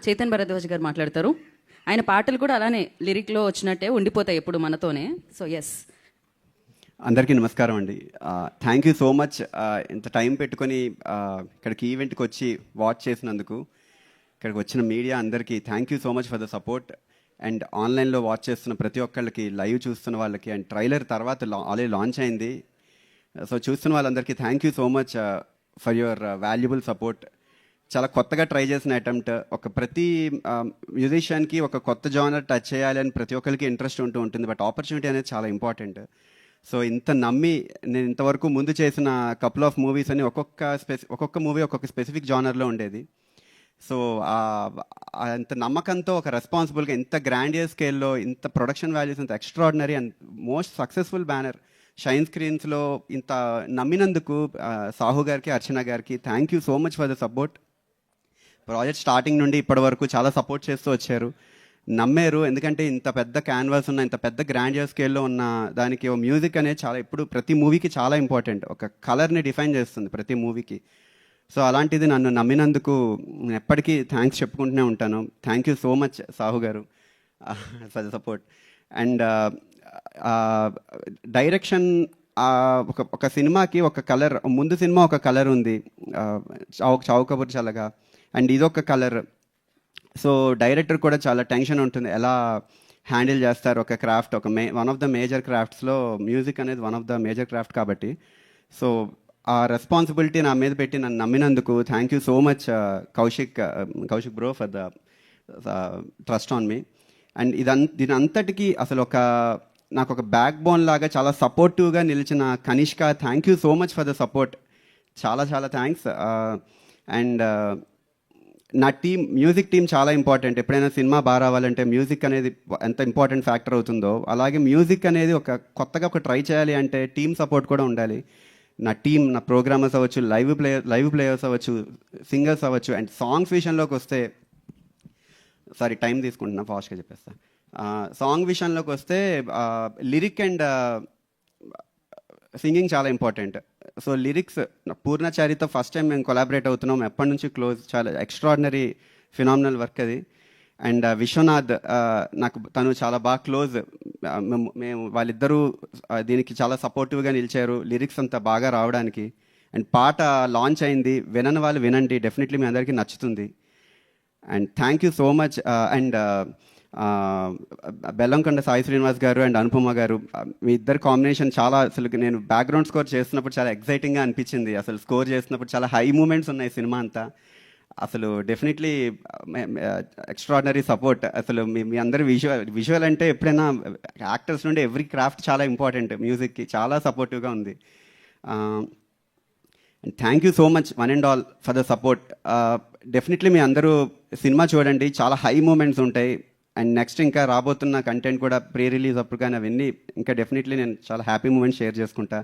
చేతన్ భరద్వాజ్ గారు మాట్లాడతారు. ఆయన పాటలు కూడా అలానే లిరిక్లో వచ్చినట్టే ఉండిపోతాయి ఎప్పుడు మనతోనే. So yes. అందరికీ నమస్కారం అండి. థ్యాంక్ యూ సో మచ్ ఇంత టైం పెట్టుకొని ఇక్కడికి ఈవెంట్కి వచ్చి వాచ్ చేసినందుకు. ఇక్కడికి వచ్చిన మీడియా అందరికీ thank you so much for the support. And ఆన్లైన్లో వాచ్ చేస్తున్న ప్రతి ఒక్కళ్ళకి, లైవ్ చూస్తున్న వాళ్ళకి, అండ్ ట్రైలర్ తర్వాత ఆల్రెడీ లాంచ్ అయింది. సో చూస్తున్న వాళ్ళందరికీ thank you so much for your valuable support. చాలా కొత్తగా ట్రై చేసిన అటెంప్ట్. ప్రతి మ్యూజిషియన్కి ఒక కొత్త జానర్ టచ్ చేయాలి అని ప్రతి ఒక్కరికి ఇంట్రెస్ట్ ఉంటుంది. బట్ ఆపర్చునిటీ అనేది చాలా ఇంపార్టెంట్. సో ఇంత నమ్మి నేను ఇంతవరకు ముందు చేసిన కపుల్ ఆఫ్ మూవీస్ అని ఒక్కొక్క మూవీ ఒక్కొక్క స్పెసిఫిక్ జానర్లో ఉండేది. సో అంత నమ్మకంతో ఒక రెస్పాన్సిబుల్గా ఇంత గ్రాండియర్ స్కేల్లో ఇంత ప్రొడక్షన్ వాల్యూస్, ఇంత extraordinary and most successful banner shine స్క్రీన్స్లో ఇంత నమ్మినందుకు సాహు గారికి, అర్చన గారికి thank you so much for the support. Project starting నుండి ఇప్పటి వరకు చాలా సపోర్ట్ చేస్తూ వచ్చారు, నమ్మారు. ఎందుకంటే ఇంత పెద్ద క్యాన్వాస్ ఉన్న, ఇంత పెద్ద గ్రాండియర్ స్కేల్లో ఉన్న దానికి మ్యూజిక్ అనేది చాలా ఇప్పుడు ప్రతి మూవీకి చాలా ఇంపార్టెంట్. ఒక కలర్ని డిఫైన్ చేస్తుంది ప్రతి మూవీకి. సో అలాంటిది నన్ను నమ్మినందుకు నేను ఎప్పటికీ థ్యాంక్స్ చెప్పుకుంటూనే ఉంటాను. Thank you so much Sahu garu for the support. And direction, ఒక సినిమాకి ఒక కలర్, ముందు సినిమా ఒక కలర్ ఉంది, చావు కబుర్ చల్లగా, అండ్ ఇదొక కలర్. సో డైరెక్టర్ కూడా చాలా టెన్షన్ ఉంటుంది, ఎలా హ్యాండిల్ చేస్తారు ఒక craft. One of the major క్రాఫ్ట్స్లో మ్యూజిక్ అనేది one of the major craft కాబట్టి. సో ఆ రెస్పాన్సిబిలిటీ నా మీద పెట్టి నన్ను నమ్మినందుకు thank you so much Kaushik bro for the trust on me. And దీని అంతటికీ అసలు నాకు ఒక బ్యాక్ బోన్ లాగా చాలా సపోర్టివ్గా నిలిచిన Kanishka, thank you so much for the support. చాలా చాలా థ్యాంక్స్. అండ్ నా మ్యూజిక్ టీం చాలా ఇంపార్టెంట్. ఎప్పుడైనా సినిమా బాగా రావాలంటే మ్యూజిక్ అనేది ఎంత ఇంపార్టెంట్ ఫ్యాక్టర్ అవుతుందో, అలాగే మ్యూజిక్ అనేది కొత్తగా ట్రై చేయాలి అంటే టీం సపోర్ట్ కూడా ఉండాలి. నా టీం, నా ప్రోగ్రామర్స్ అవ్వచ్చు, లైవ్ ప్లేయర్స్ అవ్వచ్చు, సింగర్స్ అవ్వచ్చు. అండ్ సాంగ్స్ విషయంలోకి వస్తే, టైం తీసుకుంటున్నా, ఫాస్ట్గా చెప్పేస్తా. సాంగ్ విషయంలోకి వస్తే లిరిక్ అండ్ సింగింగ్ చాలా ఇంపార్టెంట్. సో లిరిక్స్ పూర్ణచారితో ఫస్ట్ టైం మేము కొలాబరేట్ అవుతున్నాం, ఎప్పటి నుంచి క్లోజ్, చాలా ఎక్స్ట్రాడినరీ ఫినామినల్ వర్క్ అది. అండ్ విశ్వనాథ్, తను చాలా బాగా క్లోజ్. మేము వాళ్ళిద్దరూ దీనికి చాలా సపోర్టివ్గా నిలిచారు, లిరిక్స్ అంతా బాగా రావడానికి. అండ్ పాట లాంచ్ అయింది, వినని వాళ్ళు వినండి, డెఫినెట్లీ మీ అందరికీ నచ్చుతుంది. And thank you so much. And Bellamkonda Sai Srinivas గారు అండ్ అనుపమ గారు, మీ ఇద్దరు కాంబినేషన్ చాలా, అసలు నేను బ్యాక్గ్రౌండ్ స్కోర్ చేస్తున్నప్పుడు చాలా ఎక్సైటింగ్గా అనిపించింది. అసలు స్కోర్ చేస్తున్నప్పుడు చాలా హై మూమెంట్స్ ఉన్నాయి సినిమా అంతా. అసలు డెఫినెట్లీ ఎక్స్ట్రాడినరీ సపోర్ట్. అసలు మీ అందరి విజువల్ అంటే ఎప్పుడైనా యాక్టర్స్ నుండి ఎవ్రీ క్రాఫ్ట్ చాలా ఇంపార్టెంట్, మ్యూజిక్కి చాలా సపోర్టివ్గా ఉంది. Thank you so much one and all for the support. Definitely మీ అందరూ సినిమా చూడండి, చాలా హై మూమెంట్స్ ఉంటాయి. అండ్ నెక్స్ట్ ఇంకా రాబోతున్న కంటెంట్ కూడా ప్రీ రిలీజ్ అప్పుడు కానీ అవన్నీ ఇంకా డెఫినెట్లీ నేను చాలా హ్యాపీ మూమెంట్స్ షేర్ చేసుకుంటా.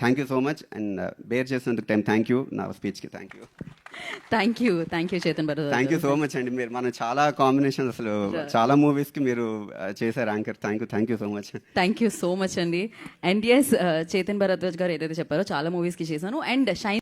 Thank you so much. And bear చేసినందుకు థ్యాంక్ యూ. నా స్పీచ్కి thank you Chetan Bharadwaj. Thank you so much అండి. మనం చాలా కాంబినేషన్, అసలు చాలా మూవీస్కి మీరు చేశారు anchor. Thank you so much అండి. అండ్ ఎస్, చేతన్ భరద్వాజ్ గారు ఏదైతే చెప్పారో చాలా మూవీస్కి చేశాను. And shine